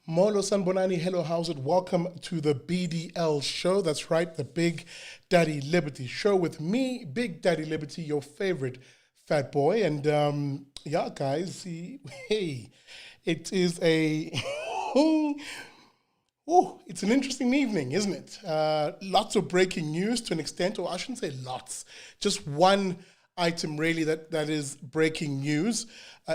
Molo Sanbonani, hello, how's it? Welcome to the BDL Show. That's right, the Big Daddy Liberty Show with me, Big Daddy Liberty, your favorite fat boy. And yeah, guys, see, hey, it is a, it's an interesting evening, isn't it? Lots of breaking news to an extent, or I shouldn't say lots, just one item really that is breaking news.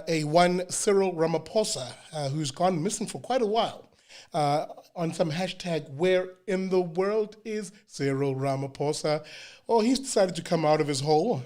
One Cyril Ramaphosa, who's gone missing for quite a while, on some hashtag, where in the world is Cyril Ramaphosa? Well, he's decided to come out of his hole.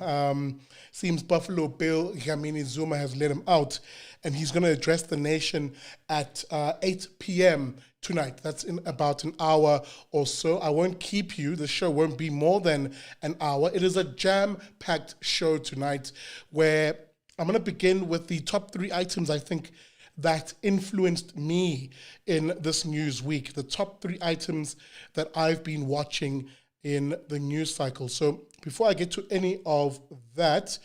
Seems Buffalo Bill Dlamini Zuma has let him out, and he's going to address the nation at 8 p.m. tonight. That's in about an hour or so. I won't keep you. The show won't be more than an hour. It is a jam-packed show tonight where I'm going to begin with the top 3 items I think that influenced me in this news week. The top 3 items that I've been watching in the news cycle. So before I get to any of that,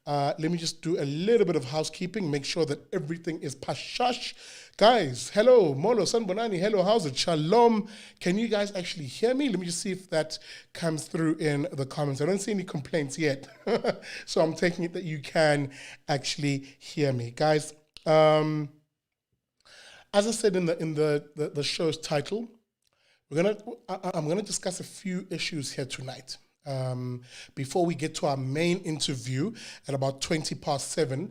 let me just do a little bit of housekeeping, make sure that everything is pashash. Guys, hello, Molo, Sanbonani, hello, how's it? Shalom. Can you guys actually hear me? Let me just see if that comes through in the comments. I don't see any complaints yet. So I'm taking it that you can actually hear me. Guys, as I said in the show's title, I'm gonna discuss a few issues here tonight. Before we get to our main interview at about 7:20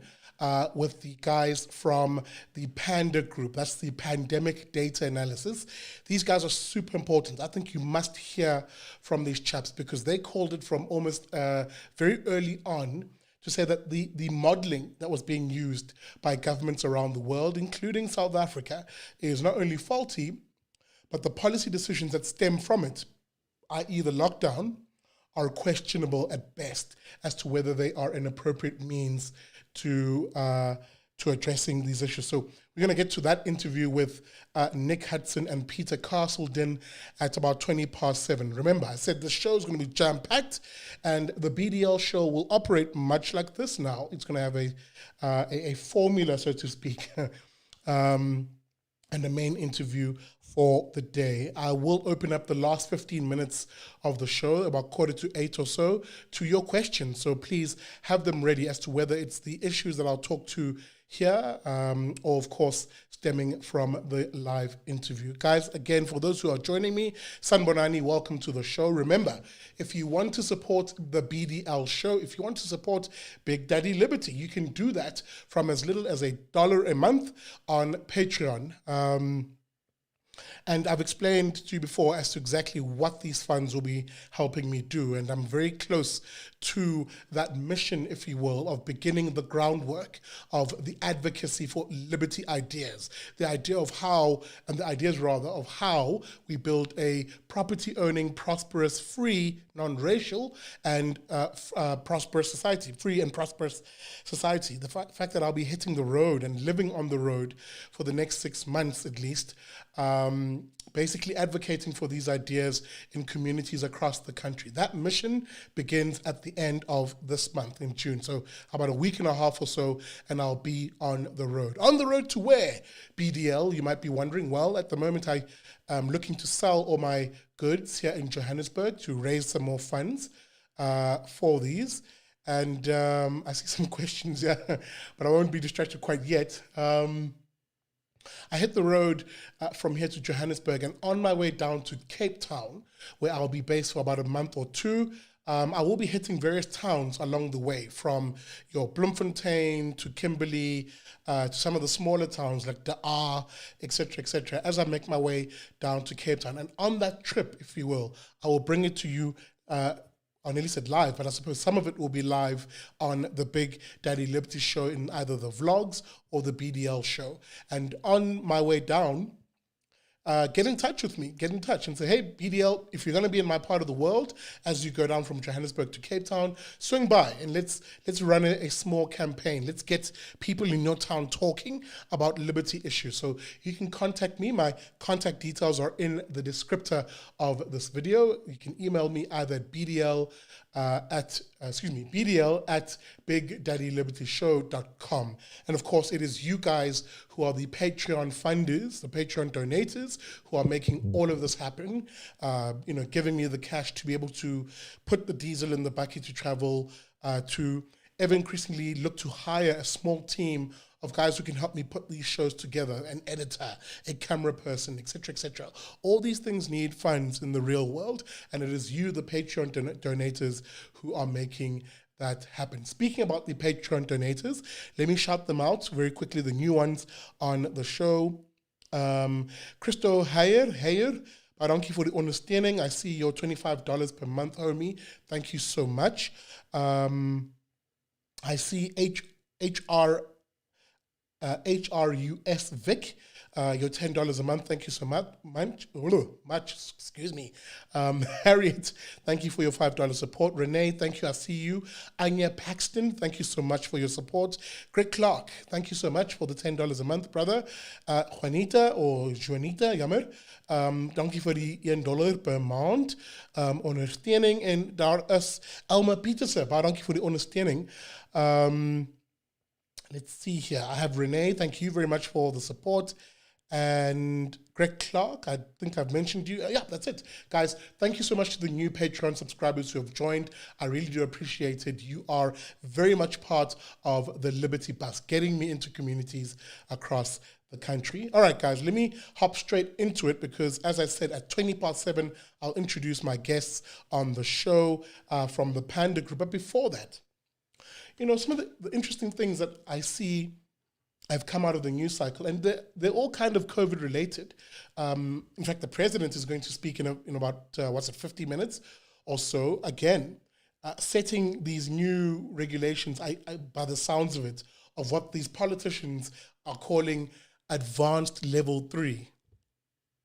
with the guys from the PANDA Group, that's the Pandemic Data Analysis. These guys are super important. I think you must hear from these chaps because they called it from almost very early on to say that the modeling that was being used by governments around the world, including South Africa, is not only faulty, but the policy decisions that stem from it, i.e. the lockdown, are questionable at best as to whether they are an appropriate means to addressing these issues. So we're going to get to that interview with Nick Hudson and Peter Castleden at about 7:20. Remember, I said the show is going to be jam-packed, and the BDL show will operate much like this now. It's going to have a formula, so to speak, and a main interview for the day. I will open up the last 15 minutes of the show, about 7:45 or so, to your questions. So please have them ready as to whether it's the issues that I'll talk to here, or of course, stemming from the live interview. Guys, again, for those who are joining me, Sanbonani, welcome to the show. Remember, if you want to support the BDL show, if you want to support Big Daddy Liberty, you can do that from as little as $1 a month on Patreon. And I've explained to you before as to exactly what these funds will be helping me do. And I'm very close to that mission, if you will, of beginning the groundwork of the advocacy for liberty ideas. The idea of how, and the ideas rather, of how we build a property-owning, prosperous, free, non-racial, and prosperous society, free and prosperous society. The fact that I'll be hitting the road and living on the road for the next 6 months at least, basically advocating for these ideas in communities across the country. That mission begins at the end of this month in June. So about a week and a half or so, and I'll be on the road. On the road to where? BDL, you might be wondering. Well, at the moment I am looking to sell all my goods here in Johannesburg to raise some more funds for these. And I see some questions here, but I won't be distracted quite yet. I hit the road from here to Johannesburg, and on my way down to Cape Town, where I'll be based for about a month or two, I will be hitting various towns along the way, from your Bloemfontein to Kimberley, to some of the smaller towns like Daar, etc., as I make my way down to Cape Town. And on that trip, if you will, I will bring it to you I nearly said live, but I suppose some of it will be live on the Big Daddy Liberty show in either the vlogs or the BDL show. And on my way down, get in touch with me. Get in touch and say, hey, BDL, if you're going to be in my part of the world, as you go down from Johannesburg to Cape Town, swing by and let's run a small campaign. Let's get people in your town talking about liberty issues. So you can contact me. My contact details are in the descriptor of this video. You can email me either at BDL at BDL at BigDaddyLibertyShow.com. And of course, it is you guys who are the Patreon funders, the Patreon donators, who are making all of this happen, giving me the cash to be able to put the diesel in the bucket to travel, to ever increasingly look to hire a small team of guys who can help me put these shows together, an editor, a camera person, etc., etc. All these things need funds in the real world, and it is you, the Patreon donators, who are making that happen. Speaking about the Patreon donators, let me shout them out very quickly, the new ones on the show. Christo Heyer, thank you for the understanding. I see your $25 per month, homie. Thank you so much. I see HRUS Vic, your $10 a month. Thank you so much. Excuse me. Harriet, thank you for your $5 support. Renee, thank you. I see you. Anya Paxton, thank you so much for your support. Greg Clark, thank you so much for the $10 a month, brother. Juanita or Juanita, jammer. Thank you for the $1 per maand. Ondersteuning. En daar is Elma Petersen. Thank you for the understanding. Let's see here. I have Renee. Thank you very much for the support. And Greg Clark, I think I've mentioned you. Yeah, that's it. Guys, thank you so much to the new Patreon subscribers who have joined. I really do appreciate it. You are very much part of the Liberty Bus, getting me into communities across the country. All right, guys, let me hop straight into it because, as I said, at 7:20, I'll introduce my guests on the show from the Panda Group. But before that, some of the interesting things that I see have come out of the news cycle, and they're all kind of COVID related. In fact, the president is going to speak in about 50 minutes or so, again, setting these new regulations, by the sounds of it, of what these politicians are calling advanced level 3.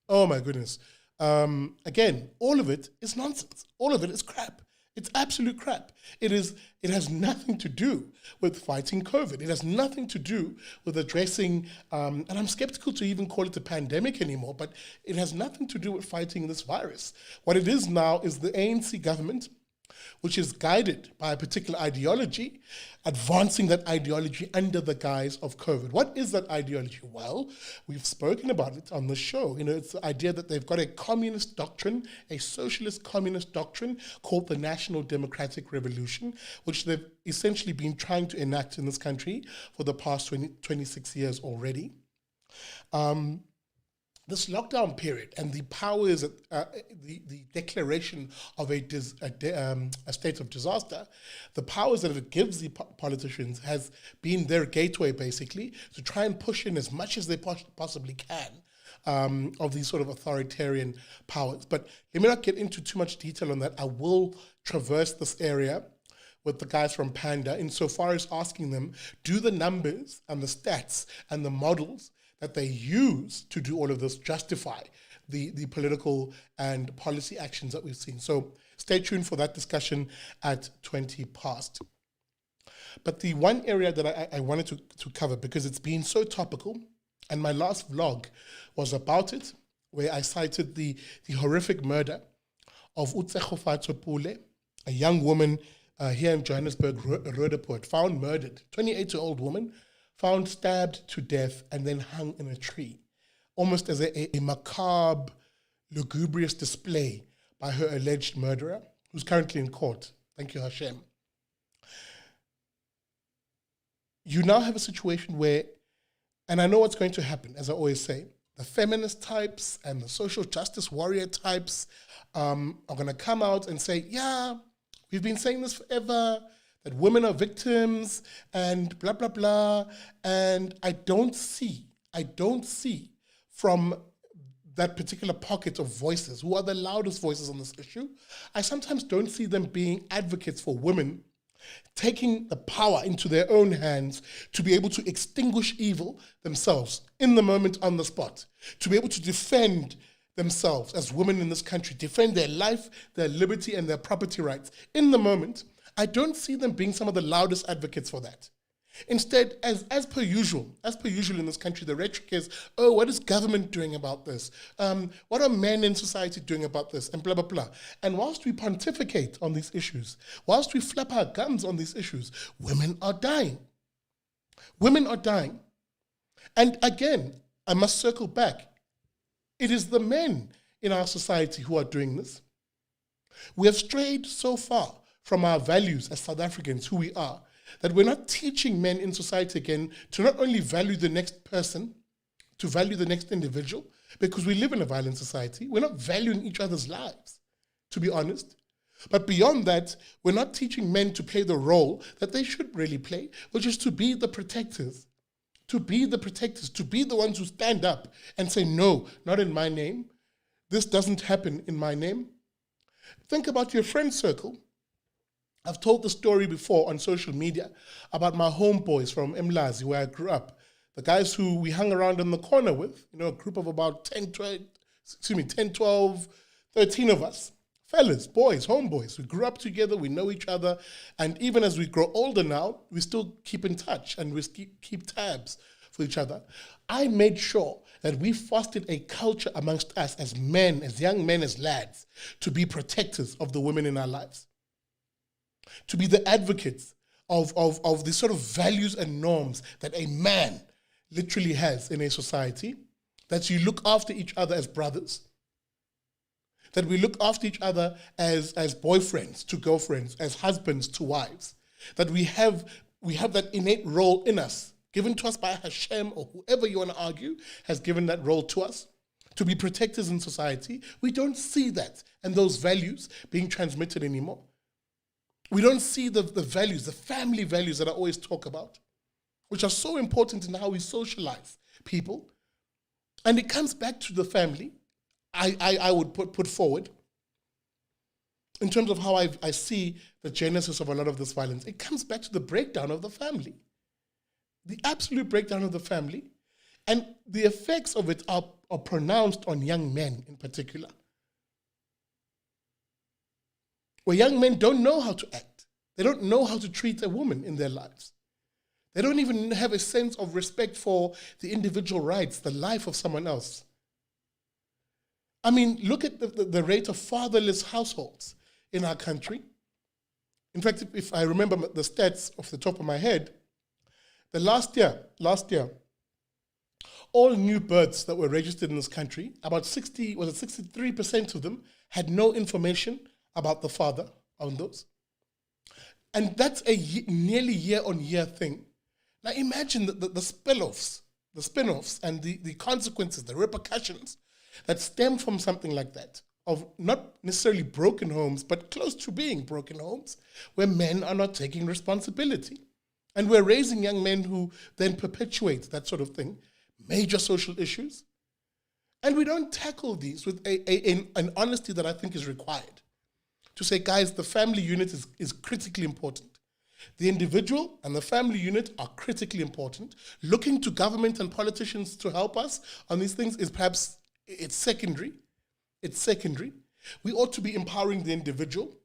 Oh my goodness. Again, all of it is nonsense. All of it is crap. It's absolute crap. It has nothing to do with fighting COVID. It has nothing to do with addressing, and I'm skeptical to even call it a pandemic anymore, but it has nothing to do with fighting this virus. What it is now is the ANC government, which is guided by a particular ideology, advancing that ideology under the guise of COVID. What is that ideology? Well, we've spoken about it on the show. It's the idea that they've got a communist doctrine, a socialist communist doctrine called the National Democratic Revolution, which they've essentially been trying to enact in this country for the past 26 years already. This lockdown period and the powers, the declaration of a state of disaster, the powers that it gives the politicians has been their gateway, basically, to try and push in as much as they possibly can of these sort of authoritarian powers. But let me not get into too much detail on that. I will traverse this area with the guys from Panda insofar as asking them, do the numbers and the stats and the models that they use to do all of this justify the political and policy actions that we've seen? So stay tuned for that discussion at 20 past. But the one area that I wanted to cover, because it's been so topical, and my last vlog was about it, where I cited the horrific murder of Utsekhofatso Pule, a young woman here in Johannesburg, Roodepoort, found murdered, 28-year-old woman, found stabbed to death and then hung in a tree, almost as a macabre, lugubrious display by her alleged murderer, who's currently in court. Thank you, Hashem. You now have a situation where, and I know what's going to happen, as I always say, the feminist types and the social justice warrior types are going to come out and say, yeah, we've been saying this forever, that women are victims and blah, blah, blah. And I don't see from that particular pocket of voices, who are the loudest voices on this issue, I sometimes don't see them being advocates for women taking the power into their own hands to be able to extinguish evil themselves in the moment, on the spot, to be able to defend themselves as women in this country, defend their life, their liberty, and their property rights in the moment. I don't see them being some of the loudest advocates for that. Instead, as per usual in this country, the rhetoric is, oh, what is government doing about this? What are men in society doing about this? And blah, blah, blah. And whilst we pontificate on these issues, whilst we flap our gums on these issues, women are dying. Women are dying. And again, I must circle back. It is the men in our society who are doing this. We have strayed so far from our values as South Africans, who we are, that we're not teaching men in society again to not only value the next person, to value the next individual, because we live in a violent society. We're not valuing each other's lives, to be honest. But beyond that, we're not teaching men to play the role that they should really play, which is to be the protectors, to be the ones who stand up and say, no, not in my name. This doesn't happen in my name. Think about your friend circle. I've told the story before on social media about my homeboys from Mlazi, where I grew up. The guys who we hung around in the corner with, a group of about 10, 12, 13 of us. Fellas, boys, homeboys. We grew up together, we know each other, and even as we grow older now, we still keep in touch and we keep tabs for each other. I made sure that we fostered a culture amongst us as men, as young men, as lads, to be protectors of the women in our lives, to be the advocates of the sort of values and norms that a man literally has in a society, that you look after each other as brothers, that we look after each other as boyfriends to girlfriends, as husbands to wives, that we have that innate role in us, given to us by Hashem or whoever you want to argue has given that role to us, to be protectors in society. We don't see that and those values being transmitted anymore. We don't see the values, the family values that I always talk about, which are so important in how we socialize people. And it comes back to the family, I would put forward, in terms of how I see the genesis of a lot of this violence. It comes back to the breakdown of the family, the absolute breakdown of the family. And the effects of it are pronounced on young men in particular, where young men don't know how to act. They don't know how to treat a woman in their lives. They don't even have a sense of respect for the individual rights, the life of someone else. I mean, look at the rate of fatherless households in our country. In fact, if I remember the stats off the top of my head, the last year, all new births that were registered in this country, about 63% of them had no information about the father on those. And that's a nearly year-on-year thing. Now imagine the spin-offs and the consequences, the repercussions that stem from something like that, of not necessarily broken homes, but close to being broken homes, where men are not taking responsibility. And we're raising young men who then perpetuate that sort of thing, major social issues. And we don't tackle these with an honesty that I think is required. To say, guys, the family unit is critically important. The individual and the family unit are critically important. Looking to government and politicians to help us on these things is perhaps, it's secondary. It's secondary. We ought to be empowering the individual,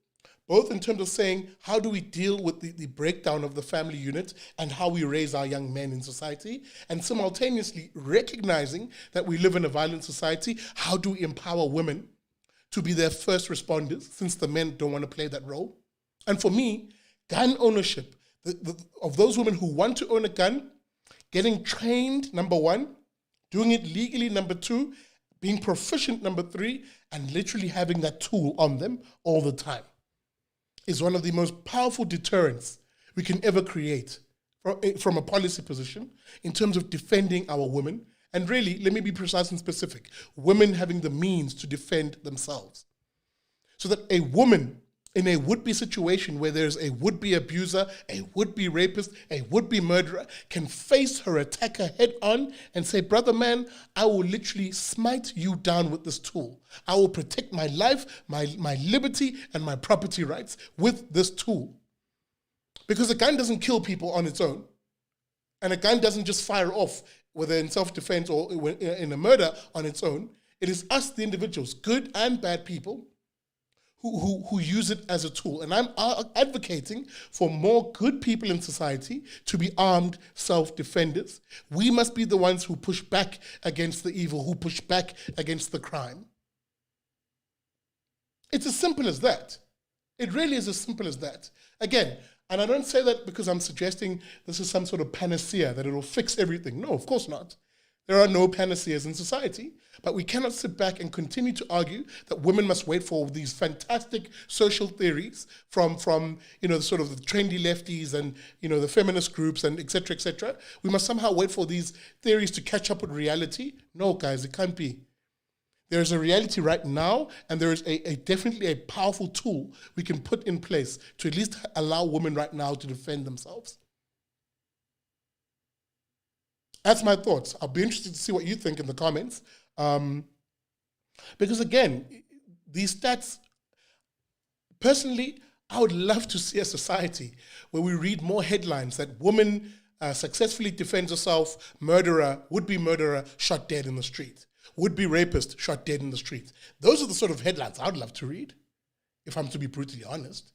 both in terms of saying, how do we deal with the breakdown of the family unit and how we raise our young men in society, and simultaneously recognizing that we live in a violent society. How do we empower women to be their first responders, since the men don't want to play that role? And for me, gun ownership, of those women who want to own a gun, getting trained, number one, doing it legally, number two, being proficient, number three, and literally having that tool on them all the time, is one of the most powerful deterrents we can ever create from a policy position in terms of defending our women. And really, let me be precise and specific, women having the means to defend themselves. So that a woman in a would-be situation where there's a would-be abuser, a would-be rapist, a would-be murderer, can face her attacker head on and say, brother man, I will literally smite you down with this tool. I will protect my life, my liberty, and my property rights with this tool. Because a gun doesn't kill people on its own. And a gun doesn't just fire off, whether in self-defense or in a murder on its own. It is us, the individuals, good and bad people, who use it as a tool. And I'm advocating for more good people in society to be armed self-defenders. We must be the ones who push back against the evil, who push back against the crime. It's as simple as that. It really is as simple as that. Again, and I don't say that because I'm suggesting this is some sort of panacea, that it'll fix everything. No, of course not. There are no panaceas in society, but we cannot sit back and continue to argue that women must wait for these fantastic social theories from the sort of the trendy lefties and the feminist groups and et cetera, et cetera. We must somehow wait for these theories to catch up with reality. No, guys, it can't be. There is a reality right now, and there is a definitely a powerful tool we can put in place to at least allow women right now to defend themselves. That's my thoughts. I'll be interested to see what you think in the comments. Because again, these stats, personally, I would love to see a society where we read more headlines that woman successfully defends herself, murderer, would-be murderer, shot dead in the street. Would-be rapist, shot dead in the street. Those are the sort of headlines I'd love to read, if I'm to be brutally honest.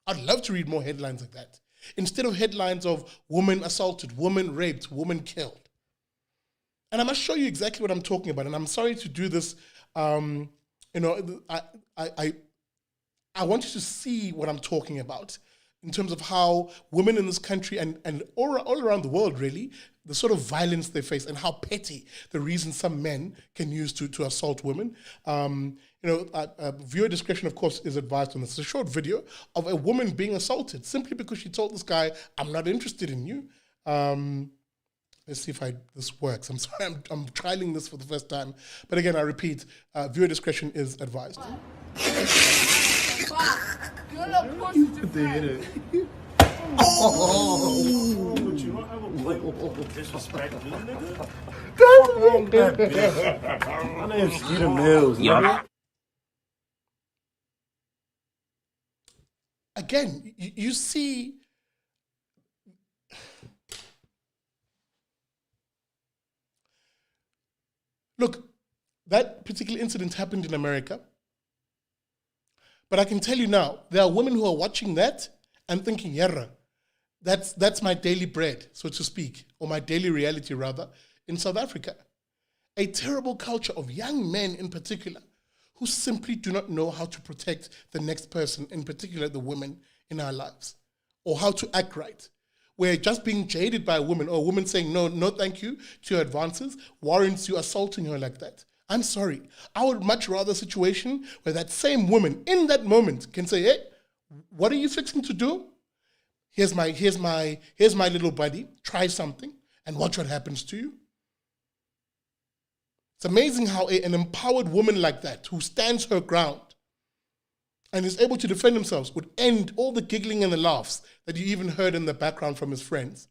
I'd love to read more headlines like that. Instead of headlines of woman assaulted, woman raped, woman killed. And I must show you exactly what I'm talking about. And I'm sorry to do this. I want you to see what I'm talking about in terms of how women in this country and all around the world, really, the sort of violence they face and how petty the reasons some men can use to assault women. Viewer discretion, of course, is advised on this. It's a short video of a woman being assaulted simply because she told this guy, "I'm not interested in you." Let's see if this works. I'm sorry, I'm trialing this for the first time. But again, I repeat, viewer discretion is advised. Again, you see, look, that particular incident happened in America. But I can tell you now, there are women who are watching that and thinking, "Yerra, that's my daily bread," so to speak, or my daily reality rather, in South Africa. A terrible culture of young men in particular who simply do not know how to protect the next person, in particular the women in our lives, or how to act right. Where just being jaded by a woman, or a woman saying no thank you to your advances, warrants you assaulting her like that. I'm sorry. I would much rather a situation where that same woman in that moment can say, "Hey, what are you fixing to do? Here's my little buddy. Try something and watch what happens to you." It's amazing how an empowered woman like that, who stands her ground and is able to defend themselves, would end all the giggling and the laughs that you even heard in the background from his friends.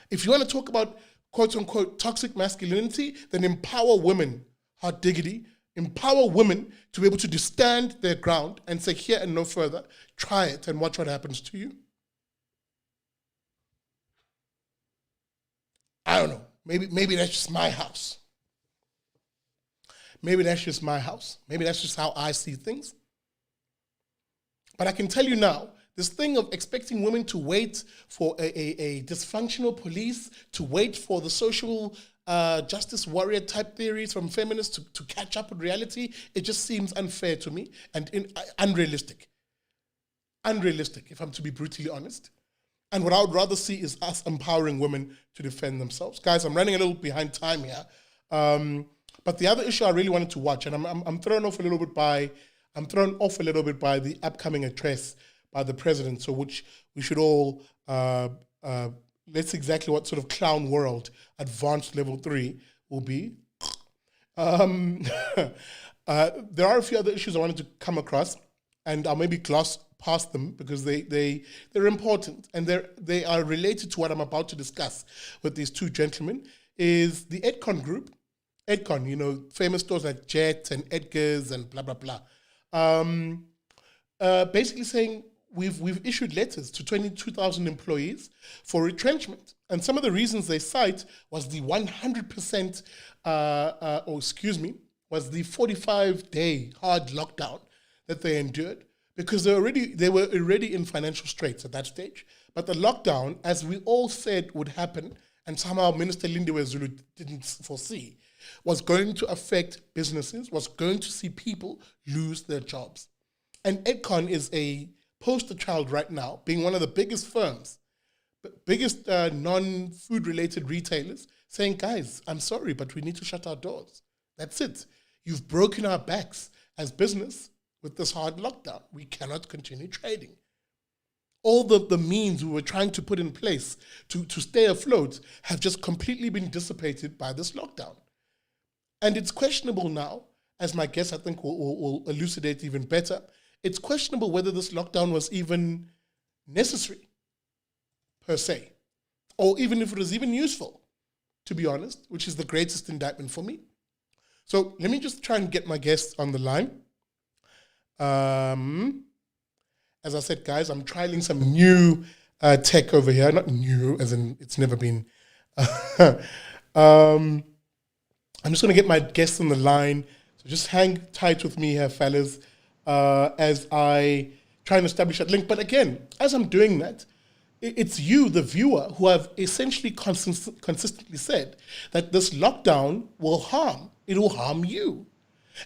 If you want to talk about quote-unquote toxic masculinity, then empower women, hot diggity, empower women to be able to stand their ground and say, "Here and no further, try it and watch what happens to you." I don't know, maybe that's just my house. Maybe that's just my house. Maybe that's just how I see things. But I can tell you now, this thing of expecting women to wait for a dysfunctional police, to wait for the social justice warrior type theories from feminists to catch up with reality, it just seems unfair to me and unrealistic. Unrealistic, if I'm to be brutally honest. And what I would rather see is us empowering women to defend themselves. Guys, I'm running a little behind time here. But the other issue I really wanted to watch, and I'm thrown off a little bit by the upcoming address by the president, so which we should all, let's see exactly what sort of clown world advanced level 3 will be. There are a few other issues I wanted to come across, and I'll maybe gloss past them because they're important, and they are related to what I'm about to discuss with these two gentlemen, is the Edcon Group. Edcon, famous stores like Jet and Edgars and blah, blah, blah. Basically saying we've issued letters to 22,000 employees for retrenchment. And some of the reasons they cite was the 100%, was the 45-day hard lockdown that they endured because they were already in financial straits at that stage. But the lockdown, as we all said would happen, and somehow Minister Lindiwe Zulu didn't foresee, was going to affect businesses, was going to see people lose their jobs. And Edcon is a poster child right now, being one of the biggest firms, biggest non-food related retailers, saying, guys, I'm sorry, but we need to shut our doors. That's it. You've broken our backs as business with this hard lockdown. We cannot continue trading. All the means we were trying to put in place to stay afloat have just completely been dissipated by this lockdown. And it's questionable now, as my guest I think will elucidate even better, it's questionable whether this lockdown was even necessary, per se, or even if it was even useful, to be honest, which is the greatest indictment for me. So let me just try and get my guests on the line. As I said, guys, I'm trialing some new tech over here. Not new, as in it's never been. I'm just going to get my guests on the line. So just hang tight with me here, fellas, as I try and establish that link. But again, as I'm doing that, it's you, the viewer, who have essentially consistently said that this lockdown will harm. It will harm you.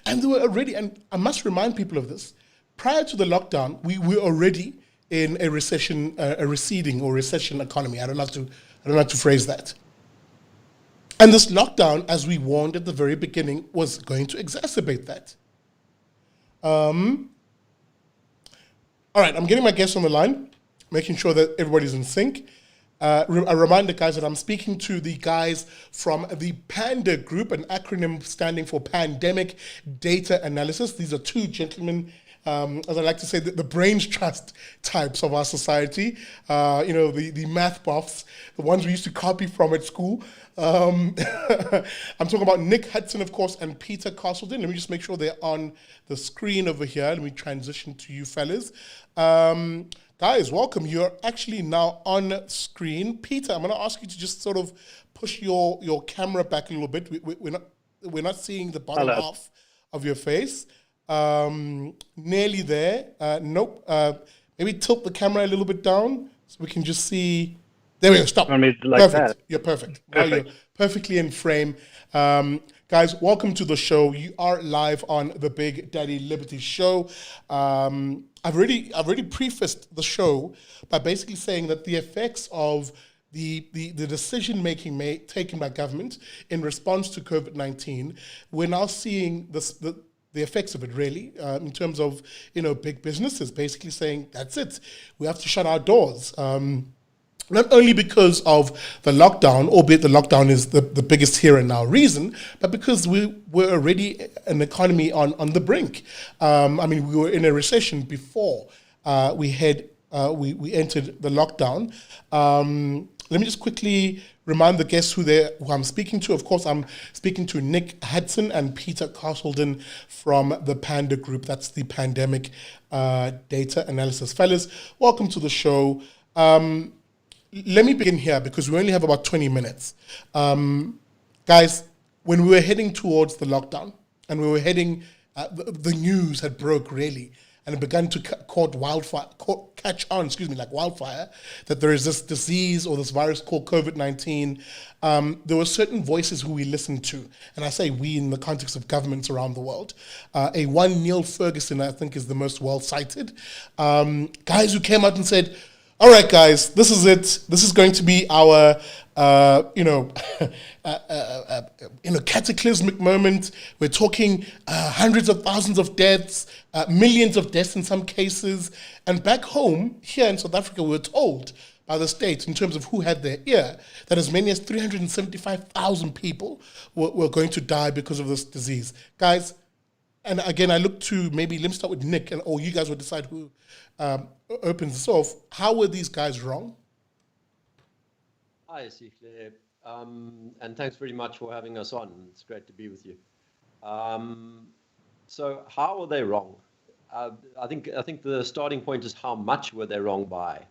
And they were already, and I must remind people of this, prior to the lockdown, we were already in a recession, a receding or recession economy. I don't have to phrase that. And this lockdown, as we warned at the very beginning, was going to exacerbate that. All right, I'm getting my guests on the line, making sure that everybody's in sync. I remind the guys that I'm speaking to the guys from the PANDA Group, an acronym standing for Pandemic Data Analysis. These are two gentlemen, as I like to say, the brains trust types of our society. The math buffs, the ones we used to copy from at school. I'm talking about Nick Hudson, of course, and Peter Castleden. Let me just make sure they're on the screen over here. Let me transition to you fellas. Guys, welcome. You're actually now on screen. Peter, I'm going to ask you to just sort of push your camera back a little bit. We're not seeing the bottom half of your face. Nearly there. Nope. Maybe tilt the camera a little bit down so we can just see. There we go. Stop. Like perfect. That. You're perfect. Now you're perfectly in frame. Guys, welcome to the show. You are live on the Big Daddy Liberty Show. I've already prefaced the show by basically saying that the effects of the decision making taken by government in response to COVID-19, we're now seeing the effects of it really in terms of big businesses basically saying that's it, we have to shut our doors. Not only because of the lockdown, albeit the lockdown is the biggest here and now reason, but because we were already an economy on the brink. We were in a recession before we entered the lockdown. Let me just quickly remind the guests who I'm speaking to. Of course, I'm speaking to Nick Hudson and Peter Castleden from the PANDA Group. That's the Pandemic Data Analysis. Fellas, welcome to the show. Let me begin here because we only have about 20 minutes. Guys, when we were heading towards the lockdown and we were heading, the news had broke really and it began to catch on like wildfire, that there is this disease or this virus called COVID-19. There were certain voices who we listened to, and I say we in the context of governments around the world. One Neil Ferguson, I think, is the most well-cited. Guys who came out and said, all right, guys, this is it. This is going to be our, cataclysmic moment. We're talking hundreds of thousands of deaths, millions of deaths in some cases. And back home, here in South Africa, we were told by the state, in terms of who had their ear, that as many as 375,000 people were going to die because of this disease. Guys, and again, I look to let me start with Nick, or you guys will decide who opens this off. How were these guys wrong? Hi, Sihle, and thanks very much for having us on. It's great to be with you. So how were they wrong? I think the starting point is how much were they wrong by?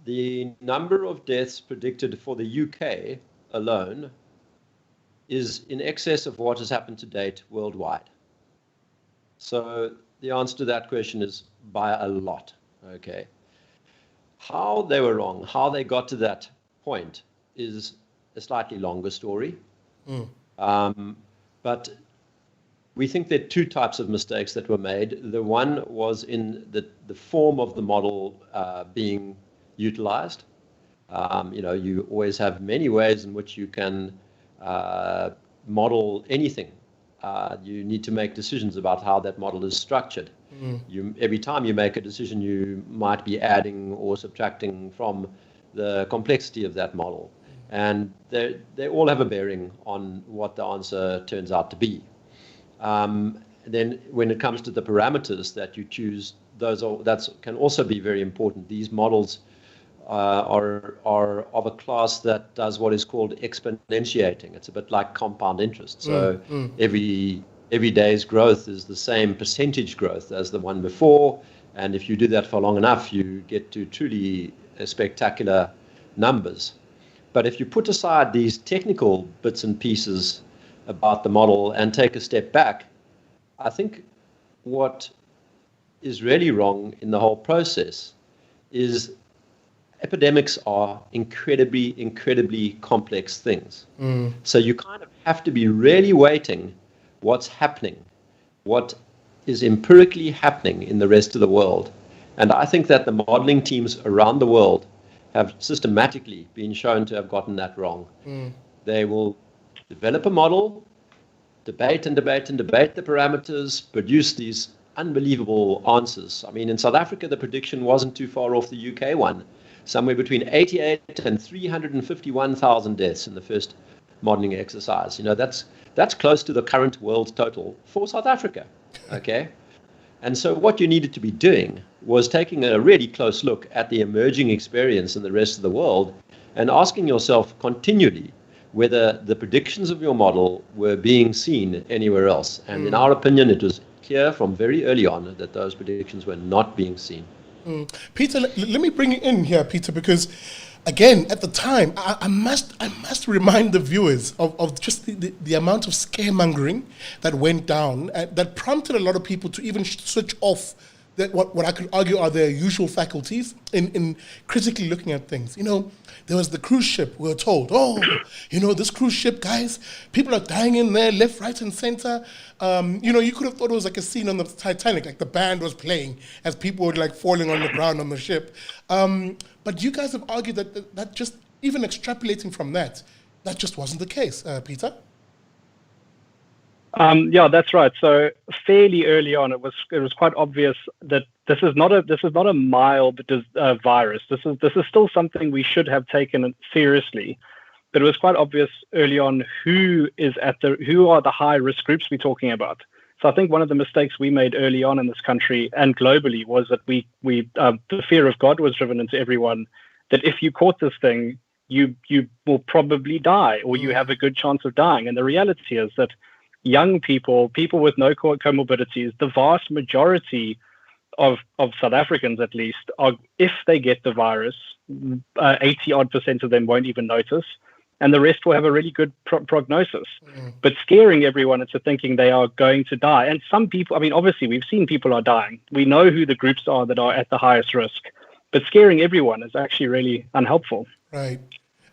The number of deaths predicted for the UK alone is in excess of what has happened to date worldwide. So the answer to that question is by a lot. Okay. How they were wrong, how they got to that point is a slightly longer story. But we think there are two types of mistakes that were made. The one was in the form of the model being utilized. You always have many ways in which you can model anything. You need to make decisions about how that model is structured. Every time you make a decision, you might be adding or subtracting from the complexity of that model. And they all have a bearing on what the answer turns out to be. Then when it comes to the parameters that you choose, that can also be very important. These models are of a class that does what is called exponentiating. It's a bit like compound interest. So every day's growth is the same percentage growth as the one before. And if you do that for long enough, you get to truly spectacular numbers. But if you put aside these technical bits and pieces about the model and take a step back, I think what is really wrong in the whole process is epidemics are incredibly, incredibly complex things. So you kind of have to be really weighting what's happening, what is empirically happening in the rest of the world. And I think that the modeling teams around the world have systematically been shown to have gotten that wrong. They will develop a model, debate and debate and debate the parameters, produce these unbelievable answers. I mean, in South Africa, the prediction wasn't too far off the UK one, somewhere between 88 and 351,000 deaths in the first modeling exercise. That's close to the current world total for South Africa, okay? And so what you needed to be doing was taking a really close look at the emerging experience in the rest of the world and asking yourself continually whether the predictions of your model were being seen anywhere else. And in our opinion, it was clear from very early on that those predictions were not being seen. Peter, let me bring you in here, Peter, because again, at the time, I must remind the viewers of just the amount of scaremongering that went down, that prompted a lot of people to even switch off what I could argue are their usual faculties in critically looking at things. There was the cruise ship. We were told, this cruise ship, guys, people are dying in there, left, right, and center. You could have thought it was like a scene on the Titanic, like the band was playing as people were like falling on the ground on the ship. But you guys have argued that just even extrapolating from that just wasn't the case, Peter. Yeah, that's right. So fairly early on, it was quite obvious that this is not a mild virus. This is still something we should have taken seriously. But it was quite obvious early on who are the high risk groups we're talking about. So I think one of the mistakes we made early on in this country and globally was that the fear of God was driven into everyone. That if you caught this thing, you will probably die, or you have a good chance of dying. And the reality is that young people with no comorbidities, the vast majority of South Africans at least, if they get the virus, 80% of them won't even notice, and the rest will have a really good prognosis. But scaring everyone into thinking they are going to die. And some people, obviously we've seen people are dying. We know who the groups are that are at the highest risk, but scaring everyone is actually really unhelpful. Right.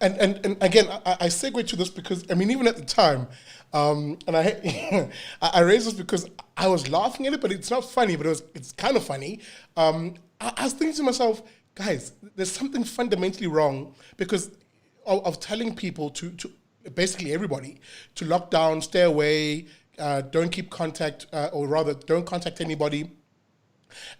And again, I segue to this because, even at the time, and I raised this because I was laughing at it, but it's not funny, but it's kind of funny. I was thinking to myself, guys, there's something fundamentally wrong because of telling people to basically everybody to lock down, stay away, don't keep contact, or rather don't contact anybody,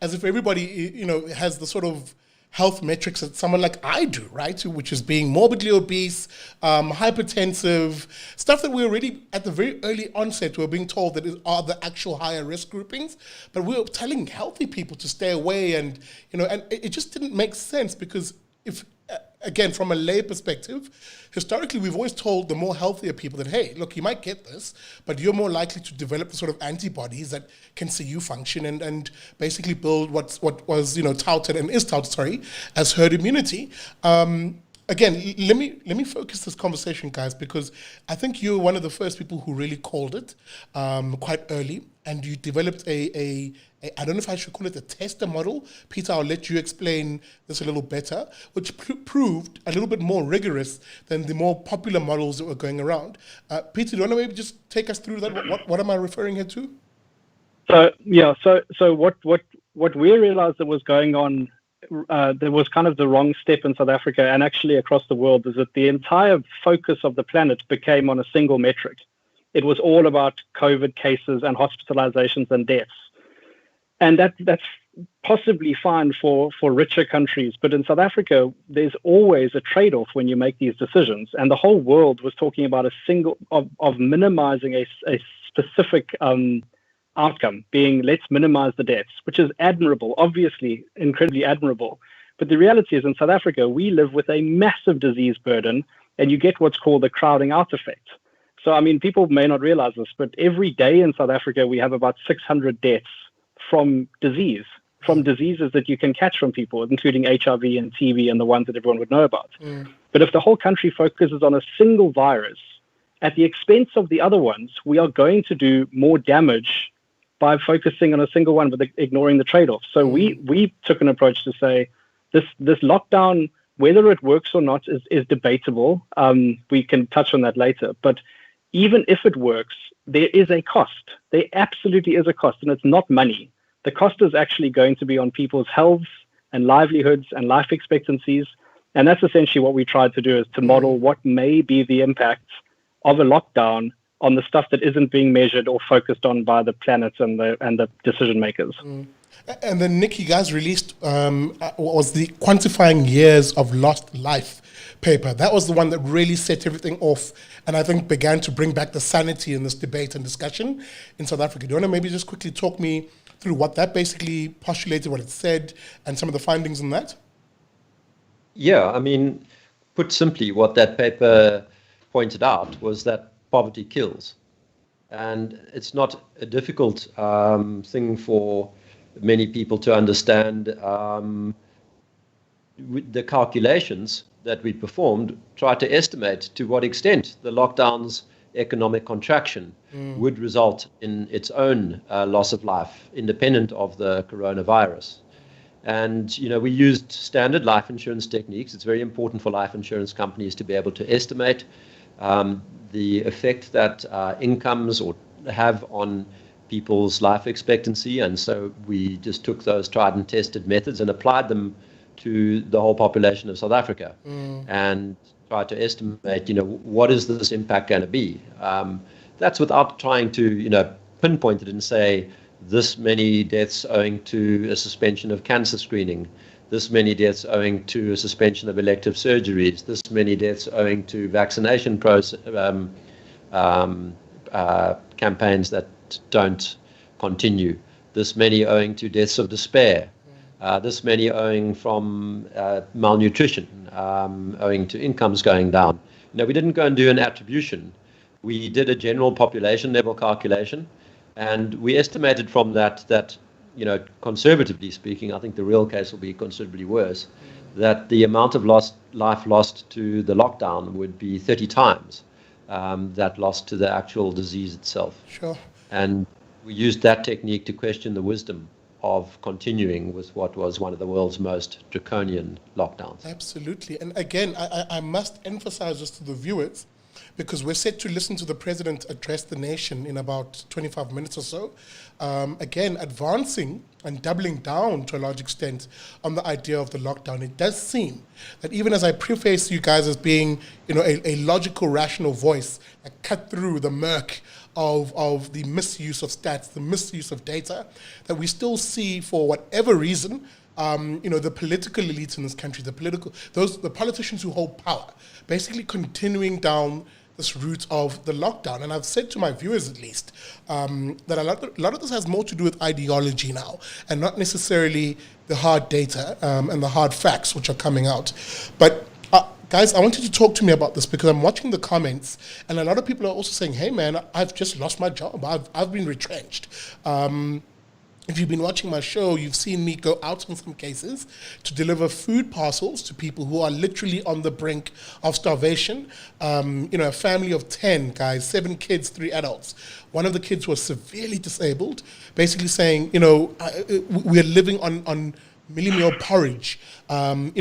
as if everybody, has the sort of health metrics that someone like I do, right? Which is being morbidly obese, hypertensive, stuff that we already, at the very early onset, we're being told that are the actual higher risk groupings. But we were telling healthy people to stay away and it just didn't make sense because again, from a lay perspective, historically, we've always told the more healthier people that, hey, look, you might get this, but you're more likely to develop the sort of antibodies that can see you function and basically build what was, touted and is touted, as herd immunity. again, let me focus this conversation, guys, because I think you're one of the first people who really called it quite early, and you developed a I don't know if I should call it a tester model. Peter, I'll let you explain this a little better, which proved a little bit more rigorous than the more popular models that were going around. Peter, do you want to maybe just take us through that? What am I referring here to? So what we realized that was going on, there was kind of the wrong step in South Africa and actually across the world, is that the entire focus of the planet became on a single metric. It was all about COVID cases and hospitalizations and deaths. And that's possibly fine for richer countries. But in South Africa, there's always a trade-off when you make these decisions. And the whole world was talking about of minimizing a specific outcome, being let's minimize the deaths, which is admirable, obviously incredibly admirable. But the reality is in South Africa, we live with a massive disease burden, and you get what's called the crowding out effect. So, I mean, people may not realize this, but every day in South Africa, we have about 600 deaths from diseases that you can catch from people, including HIV and TB and the ones that everyone would know about. But if the whole country focuses on a single virus, at the expense of the other ones, we are going to do more damage by focusing on a single one, but ignoring the trade-offs. So we took an approach to say this lockdown, whether it works or not, is debatable. We can touch on that later. But even if it works, there is a cost. There absolutely is a cost, and it's not money. The cost is actually going to be on people's health and livelihoods and life expectancies. And that's essentially what we tried to do, is to model what may be the impact of a lockdown on the stuff that isn't being measured or focused on by the planet and the decision makers. And then, Nick, you guys released was the quantifying years of lost life paper. That was the one that really set everything off, and I think began to bring back the sanity in this debate and discussion in South Africa. Do you want to maybe just quickly talk me through what that basically postulated, what it said, and some of the findings in that? Yeah, I mean, put simply, what that paper pointed out was that poverty kills. And it's not a difficult thing for many people to understand. The calculations that we performed tried to estimate to what extent the lockdown's economic contraction would result in its own loss of life, independent of the coronavirus. And, we used standard life insurance techniques. It's very important for life insurance companies to be able to estimate the effect that incomes or have on people's life expectancy. And so we just took those tried and tested methods and applied them to the whole population of South Africa and tried to estimate, what is this impact going to be? That's without trying to, pinpoint it and say this many deaths owing to a suspension of cancer screening, this many deaths owing to a suspension of elective surgeries, this many deaths owing to vaccination campaigns that don't continue, this many owing to deaths of despair, this many owing from malnutrition, owing to incomes going down. We didn't go and do an attribution. We did a general population level calculation, and we estimated from that conservatively speaking, I think the real case will be considerably worse, that the amount of life lost to the lockdown would be 30 times that lost to the actual disease itself. Sure. And we used that technique to question the wisdom of continuing with what was one of the world's most draconian lockdowns. Absolutely. And again, I must emphasize this to the viewers, because we're set to listen to the president address the nation in about 25 minutes or so. Again, advancing and doubling down to a large extent on the idea of the lockdown. It does seem that even as I preface you guys as being, a logical, rational voice that cut through the murk of the misuse of stats, the misuse of data, that we still see, for whatever reason, the political elites in this country, the politicians who hold power, basically continuing down this route of the lockdown. And I've said to my viewers, at least, that a lot of this has more to do with ideology now, and not necessarily the hard data and the hard facts which are coming out. But guys, I want you to talk to me about this, because I'm watching the comments, and a lot of people are also saying, hey man, I've just lost my job. I've been retrenched. if you've been watching my show, you've seen me go out in some cases to deliver food parcels to people who are literally on the brink of starvation. A family of 10 guys, 7 kids, 3 adults. One of the kids was severely disabled, basically saying, we're living on meal porridge, 1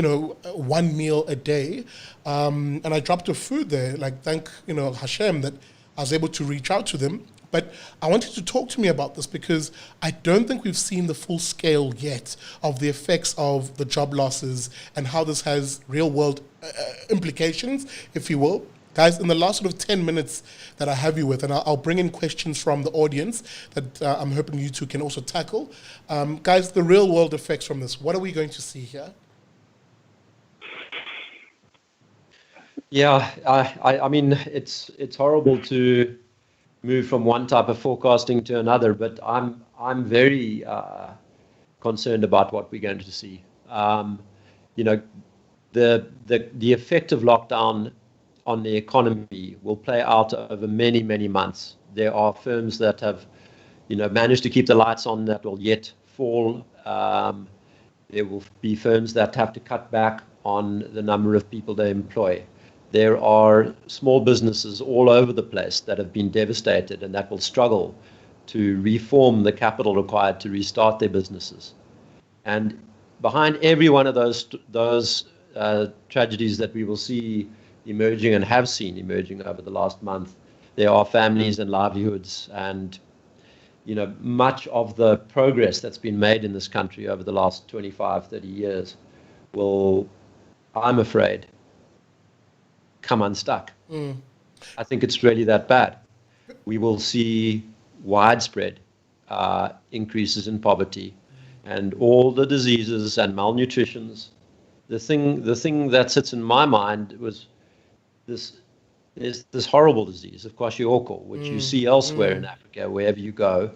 meal a day. And I dropped off food there, thank Hashem that I was able to reach out to them. But I wanted to talk to me about this because I don't think we've seen the full scale yet of the effects of the job losses and how this has real world implications, if you will. Guys, in the last sort of 10 minutes that I have you with, and I'll bring in questions from the audience that I'm hoping you two can also tackle. Guys, the real world effects from this, what are we going to see here? Yeah, I mean, it's horrible to move from one type of forecasting to another, but I'm very concerned about what we're going to see. The effect of lockdown on the economy will play out over many, many months. There are firms that have, managed to keep the lights on that will yet fall. There will be firms that have to cut back on the number of people they employ. There are small businesses all over the place that have been devastated and that will struggle to reform the capital required to restart their businesses. And behind every one of those tragedies that we will see emerging and have seen emerging over the last month, there are families and livelihoods and much of the progress that's been made in this country over the last 25, 30 years will, I'm afraid, come unstuck. I think it's really that bad. We will see widespread increases in poverty and all the diseases and malnutritions. The thing that sits in my mind was this horrible disease of kwashiorkor, which you see elsewhere in Africa, wherever you go,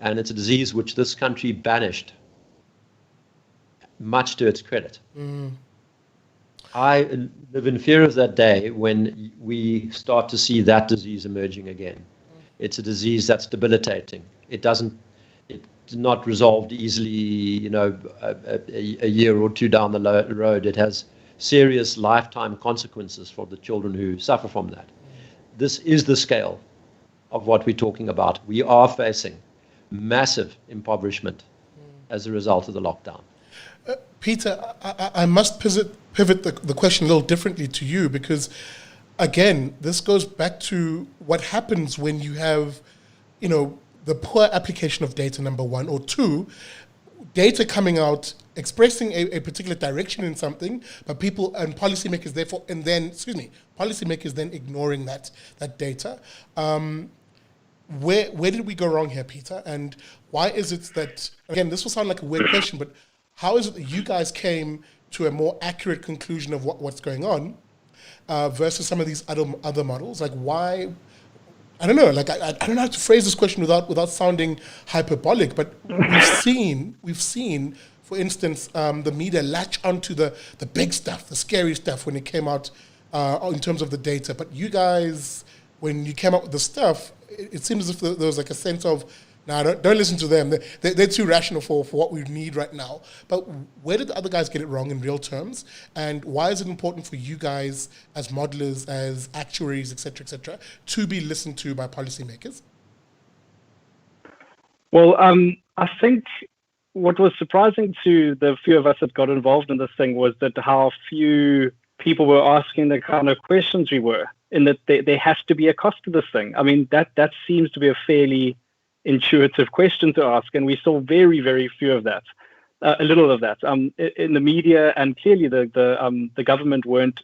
and it's a disease which this country banished, much to its credit. I live in fear of that day when we start to see that disease emerging again. It's a disease that's debilitating. It's not resolved easily, a year or two down the road. It has serious lifetime consequences for the children who suffer from that. This is the scale of what we're talking about. We are facing massive impoverishment as a result of the lockdown. Peter, I must pivot the question a little differently to you because, again, this goes back to what happens when you have, the poor application of data, number one, or two, data coming out expressing a particular direction in something, but people and policymakers policymakers then ignoring that data. Where did we go wrong here, Peter? And why is it that, again, this will sound like a weird question, but how is it that you guys came to a more accurate conclusion of what's going on versus some of these other models? Like why? I don't know. Like I don't know how to phrase this question without sounding hyperbolic. But we've seen, for instance, the media latch onto the big stuff, the scary stuff when it came out in terms of the data. But you guys, when you came up with the stuff, it seems as if there was like a sense of, don't listen to them. They're too rational for what we need right now. But where did the other guys get it wrong in real terms? And why is it important for you guys as modelers, as actuaries, et cetera, to be listened to by policymakers? Well, I think what was surprising to the few of us that got involved in this thing was that how few people were asking the kind of questions we were, in that there has to be a cost to this thing. I mean, that seems to be a fairly intuitive question to ask, and we saw very, very few of that, a little of that in the media, and clearly the government weren't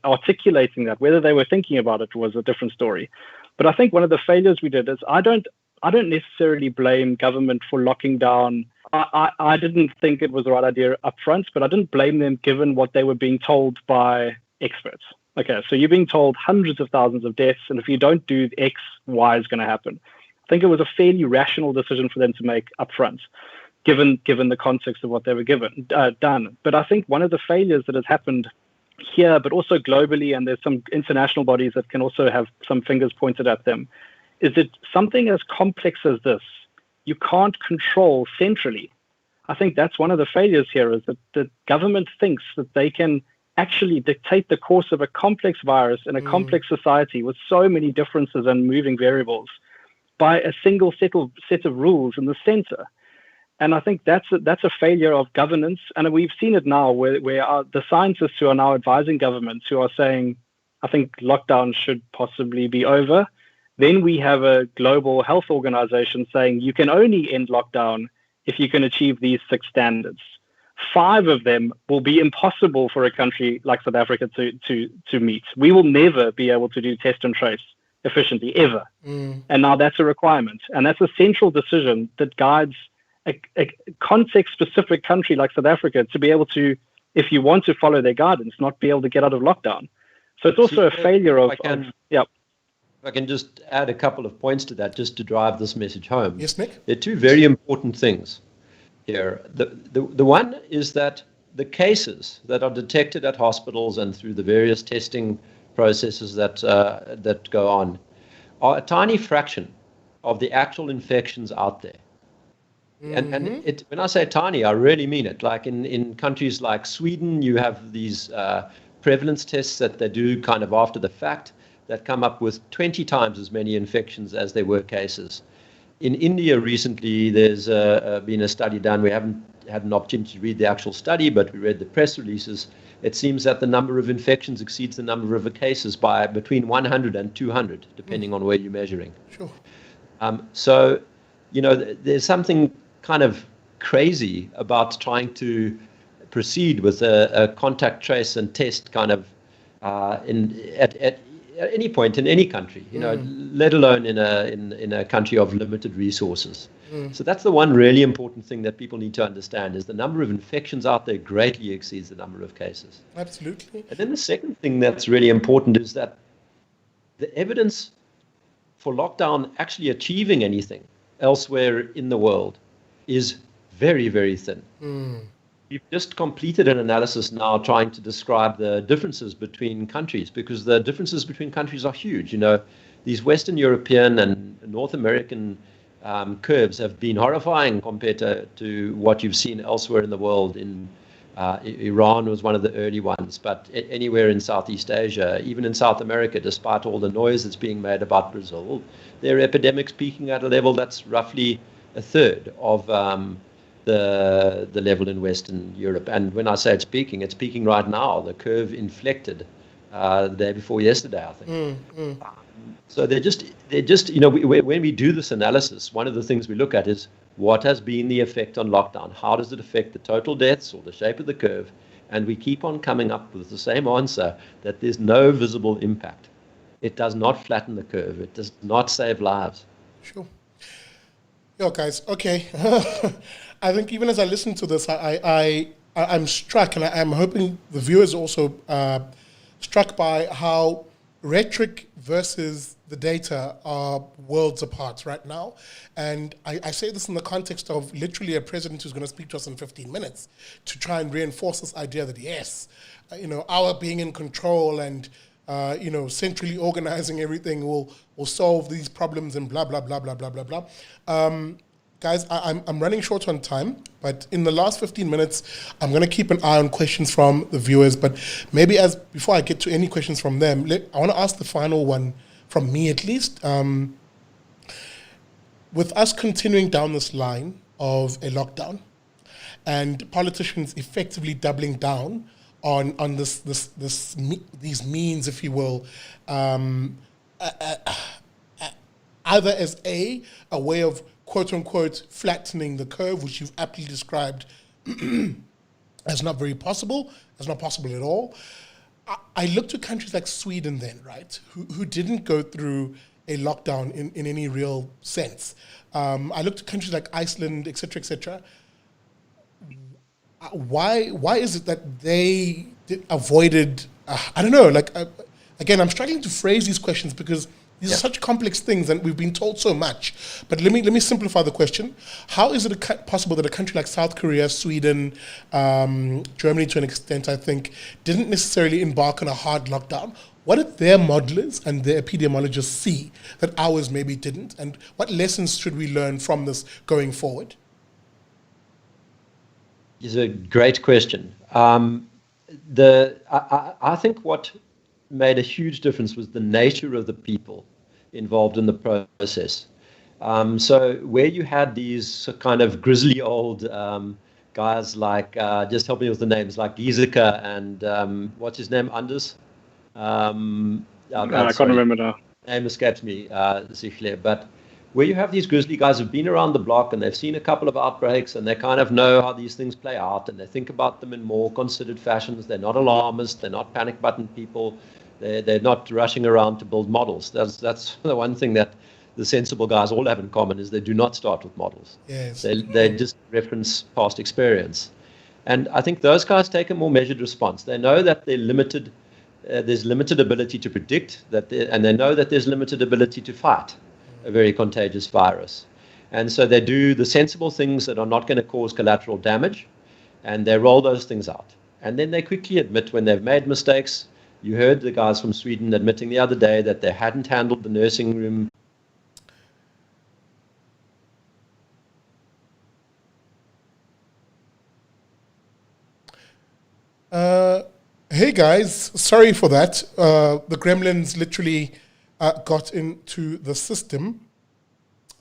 articulating that. Whether they were thinking about it was a different story. But I think one of the failures we did is I don't necessarily blame government for locking down. I didn't think it was the right idea up front, but I didn't blame them given what they were being told by experts. Okay, so you're being told hundreds of thousands of deaths, and if you don't do X, Y is going to happen. I think it was a fairly rational decision for them to make up front, given the context of what they were done. But I think one of the failures that has happened here, but also globally, and there's some international bodies that can also have some fingers pointed at them, is that something as complex as this, you can't control centrally. I think that's one of the failures here, is that the government thinks that they can actually dictate the course of a complex virus in a complex society with so many differences and moving variables by a single set of rules in the center. And I think that's a failure of governance. And we've seen it now where the scientists who are now advising governments who are saying, I think lockdown should possibly be over. Then we have a global health organization saying you can only end lockdown if you can achieve these 6 standards. 5 of them will be impossible for a country like South Africa to meet. We will never be able to do test and trace efficiently, ever. And now that's a requirement. And that's a central decision that guides a context-specific country like South Africa to be able to, if you want to follow their guidance, not be able to get out of lockdown. So it's also a failure of If I can just add a couple of points to that, just to drive this message home. Yes, Nick? There are 2 very important things here. The one is that the cases that are detected at hospitals and through the various testing processes that go on are a tiny fraction of the actual infections out there. And when I say tiny, I really mean it. Like in countries like Sweden, you have these prevalence tests that they do kind of after the fact that come up with 20 times as many infections as there were cases. In India recently, there's been a study done. We haven't had an opportunity to read the actual study, but we read the press releases. It seems that the number of infections exceeds the number of cases by between 100 and 200, depending on where you're measuring. Sure. So, there's something kind of crazy about trying to proceed with a contact trace and test kind of at any point in any country, let alone in a country of limited resources. So that's the one really important thing that people need to understand, is the number of infections out there greatly exceeds the number of cases. Absolutely. And then the second thing that's really important is that the evidence for lockdown actually achieving anything elsewhere in the world is very, very thin. We've just completed an analysis now trying to describe the differences between countries, because the differences between countries are huge. These Western European and North American curves have been horrifying compared to what you've seen elsewhere in the world. Iran was one of the early ones, but anywhere in Southeast Asia, even in South America, despite all the noise that's being made about Brazil, there are epidemics peaking at a level that's roughly a third of the level in Western Europe. And when I say it's peaking right now. The curve inflected the day before yesterday, I think. So they're just when we do this analysis, one of the things we look at is what has been the effect on lockdown? How does it affect the total deaths or the shape of the curve? And we keep on coming up with the same answer, that there's no visible impact. It does not flatten the curve. It does not save lives. Sure. Yo, guys, okay. I think even as I listen to this, I'm struck, and I'm hoping the viewers are also struck by how rhetoric versus the data are worlds apart right now. And I say this in the context of literally a president who's going to speak to us in 15 minutes to try and reinforce this idea that, yes, our being in control and, centrally organizing everything will solve these problems and blah, blah, blah, blah, blah, blah, blah. Guys, I'm running short on time, but in the last 15 minutes, I'm going to keep an eye on questions from the viewers. But maybe before I get to any questions from them, I want to ask the final one from me at least. With us continuing down this line of a lockdown and politicians effectively doubling down on these means, if you will, either as a way of quote unquote flattening the curve, which you've aptly described as not very possible, as not possible at all. I look to countries like Sweden then, right, who didn't go through a lockdown in any real sense. I look to countries like Iceland, et cetera, why is it that they avoided, I don't know, again, I'm struggling to phrase these questions because these are such complex things and we've been told so much. But let me simplify the question. How is it possible that a country like South Korea, Sweden, Germany to an extent, I think, didn't necessarily embark on a hard lockdown, what did their modelers and their epidemiologists see that ours maybe didn't? And what lessons should we learn from this going forward? It's a great question. I think what made a huge difference was the nature of the people involved in the process. So where you had these kind of grisly old guys like, just help me with the names, like Giesecke and what's his name, Anders? I can't remember now. Name escapes me, Zichle, but where you have these grizzly guys who've been around the block and they've seen a couple of outbreaks and they kind of know how these things play out and they think about them in more considered fashions. They're not alarmists. They're not panic button people. They're not rushing around to build models. That's the one thing that the sensible guys all have in common is they do not start with models. Yes. They just reference past experience. And I think those guys take a more measured response. They know that they're limited. There's limited ability to predict and they know that there's limited ability to fight a very contagious virus. And so they do the sensible things that are not going to cause collateral damage, and they roll those things out. And then they quickly admit when they've made mistakes. You heard the guys from Sweden admitting the other day that they hadn't handled the nursing room. Hey guys, sorry for that. The gremlins literally got into the system.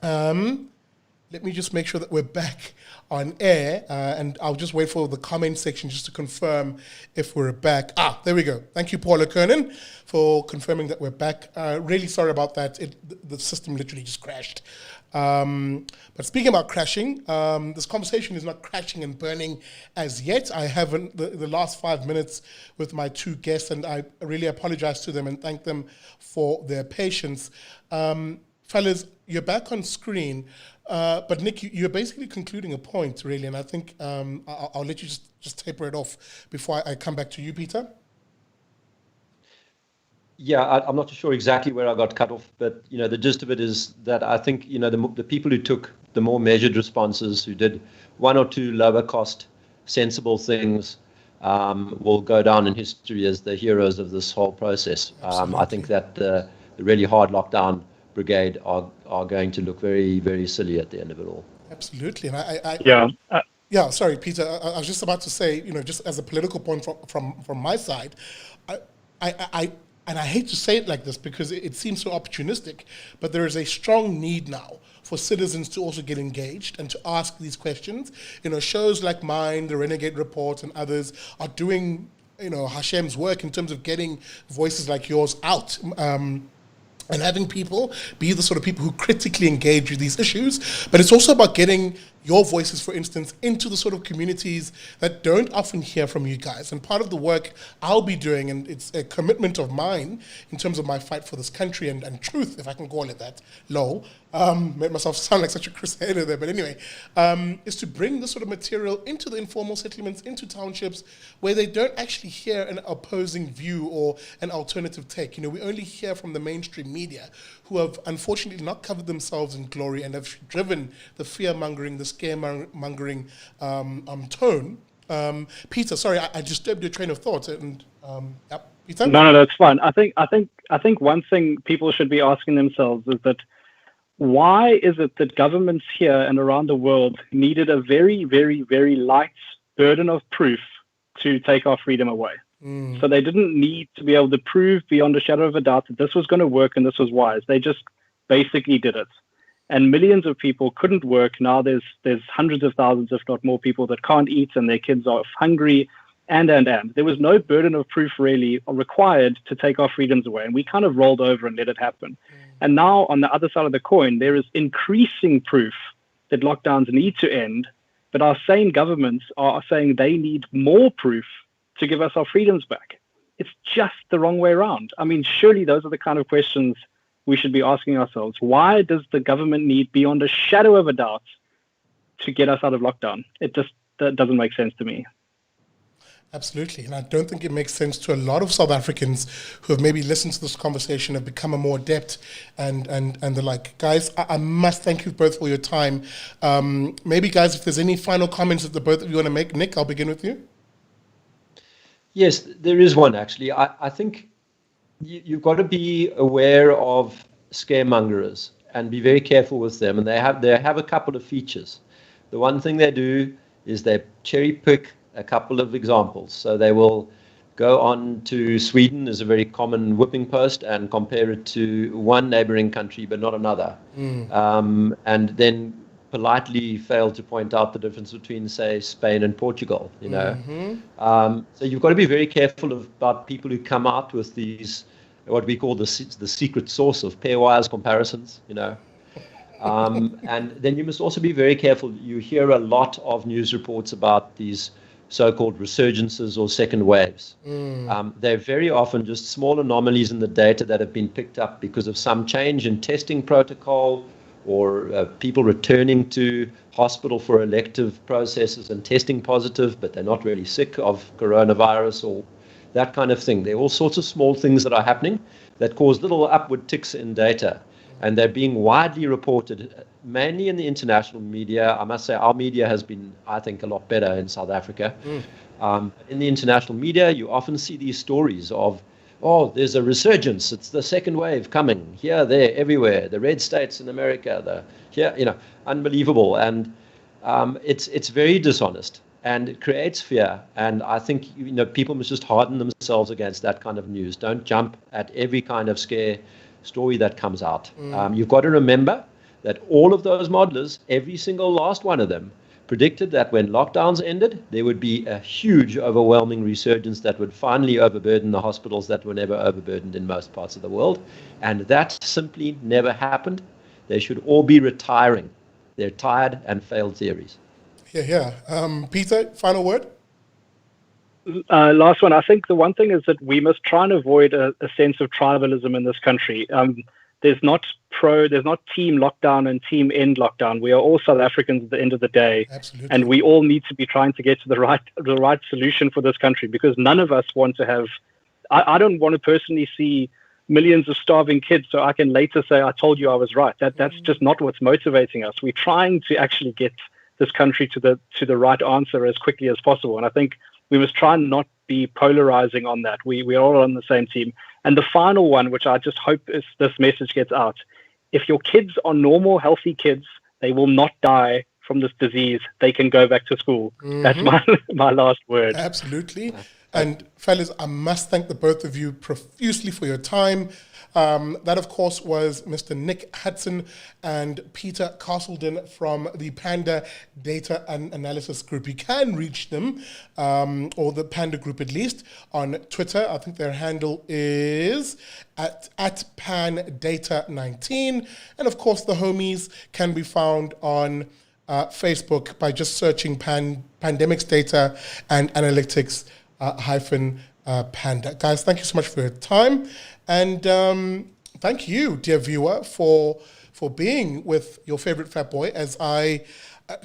Let me just make sure that we're back on air, and I'll just wait for the comment section just to confirm if we're back. There we go. Thank you, Paula Kernan, for confirming that we're back. Really sorry about that. The system literally just crashed. But speaking about crashing, this conversation is not crashing and burning as yet. I haven't the last 5 minutes with my two guests, and I really apologize to them and thank them for their patience. Fellas, you're back on screen, but Nick, you're basically concluding a point, really, and I think I'll let you just taper it off before I come back to you, Peter. Yeah, I'm not sure exactly where I got cut off, but the gist of it is that I think the people who took the more measured responses, who did one or two lower cost, sensible things, will go down in history as the heroes of this whole process. I think that the really hard lockdown brigade are going to look very, very silly at the end of it all. Absolutely, and Yeah, sorry, Peter. I was just about to say, just as a political point from my side, and I hate to say it like this because it seems so opportunistic, but there is a strong need now for citizens to also get engaged and to ask these questions. Shows like mine, the Renegade Report, and others are doing, Hashem's work in terms of getting voices like yours out. And having people be the sort of people who critically engage with these issues. But it's also about getting your voices, for instance, into the sort of communities that don't often hear from you guys. And part of the work I'll be doing, and it's a commitment of mine in terms of my fight for this country and truth, if I can call it that, made myself sound like such a crusader there, but anyway, is to bring this sort of material into the informal settlements, into townships, where they don't actually hear an opposing view or an alternative take. We only hear from the mainstream media, who have unfortunately not covered themselves in glory and have driven the fear-mongering, the scare-mongering tone. Peter, sorry, I disturbed your train of thought. And Peter? No, that's fine. I think one thing people should be asking themselves is that why is it that governments here and around the world needed a very, very, very light burden of proof to take our freedom away? So they didn't need to be able to prove beyond a shadow of a doubt that this was going to work and this was wise. They just basically did it. And millions of people couldn't work. Now there's hundreds of thousands, if not more, people that can't eat and their kids are hungry. And. There was no burden of proof really required to take our freedoms away. And we kind of rolled over and let it happen. And now on the other side of the coin, there is increasing proof that lockdowns need to end. But our sane governments are saying they need more proof to give us our freedoms back. It's just the wrong way around. I mean, surely those are the kind of questions we should be asking ourselves. Why does the government need, beyond a shadow of a doubt, to get us out of lockdown? That doesn't make sense to me. Absolutely, and I don't think it makes sense to a lot of South Africans who have maybe listened to this conversation, have become a more adept, and the like. Guys, I must thank you both for your time. Maybe, guys, if there's any final comments that the both of you want to make, Nick, I'll begin with you. Yes, there is one, actually. I think you've got to be aware of scaremongers and be very careful with them. And they have a couple of features. The one thing they do is they cherry pick a couple of examples. So they will go on to Sweden as a very common whipping post and compare it to one neighboring country but not another. And then politely fail to point out the difference between, say, Spain and Portugal, you know. So you've got to be very careful about people who come out with these, what we call the secret sauce of pairwise comparisons, you know. And then you must also be very careful. You hear a lot of news reports about these so-called resurgences or second waves. They're very often just small anomalies in the data that have been picked up because of some change in testing protocol or people returning to hospital for elective processes and testing positive, but they're not really sick of coronavirus or that kind of thing. There are all sorts of small things that are happening that cause little upward ticks in data. And they're being widely reported, mainly in the international media. I must say our media has been, I think, a lot better in South Africa. In the international media, you often see these stories of, oh, there's a resurgence. It's the second wave coming here, there, everywhere. The red states in America, here, you know, unbelievable. And it's very dishonest and it creates fear. And I think, you know, people must just harden themselves against that kind of news. Don't jump at every kind of scare story that comes out. You've got to remember that all of those modelers, every single last one of them, predicted that when lockdowns ended, there would be a huge, overwhelming resurgence that would finally overburden the hospitals that were never overburdened in most parts of the world. And that simply never happened. They should all be retiring their tired and failed theories. Yeah. Peter, final word? Last one. I think the one thing is that we must try and avoid a sense of tribalism in this country. There's not team lockdown and team end lockdown. We are all South Africans at the end of the day. Absolutely. And we all need to be trying to get to the right solution for this country, because none of us want to have, I don't want to personally see millions of starving kids so I can later say, I told you I was right. That's just not what's motivating us. We're trying to actually get this country to the right answer as quickly as possible. And I think we must try and not be polarizing on that. We are all on the same team. And the final one, which I just hope this message gets out, if your kids are normal, healthy kids, they will not die from this disease. They can go back to school. That's my last word. Absolutely. And fellas, I must thank the both of you profusely for your time. That, of course, was Mr. Nick Hudson and Peter Castleden from the Panda Data and Analysis Group. You can reach them, or the Panda Group at least, on Twitter. I think their handle is at pandata19. And, of course, the homies can be found on Facebook by just searching Pandemics Data and Analytics Panda. Guys, thank you so much for your time. And thank you, dear viewer, for being with your favorite fat boy as I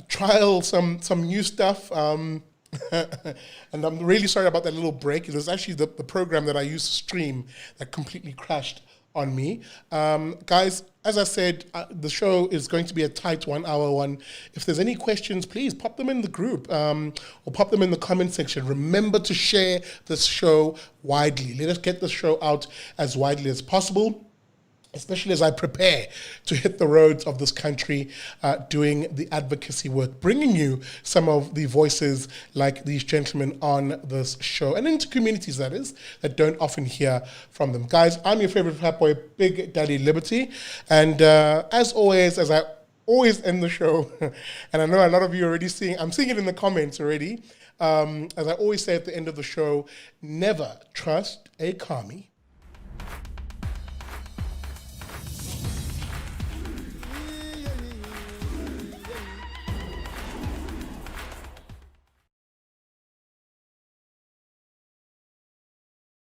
trial some new stuff. And I'm really sorry about that little break. It was actually the program that I used to stream that completely crashed on me. Guys, as I said, the show is going to be a tight 1 hour one. If there's any questions, please pop them in the group or pop them in the comment section. Remember to share this show widely. Let us get the show out as widely as possible, especially as I prepare to hit the roads of this country doing the advocacy work, bringing you some of the voices like these gentlemen on this show and into communities, that is, that don't often hear from them. Guys, I'm your favorite fat boy, Big Daddy Liberty. And as always, as I always end the show, and I know a lot of you are already I'm seeing it in the comments already, as I always say at the end of the show, never trust a commie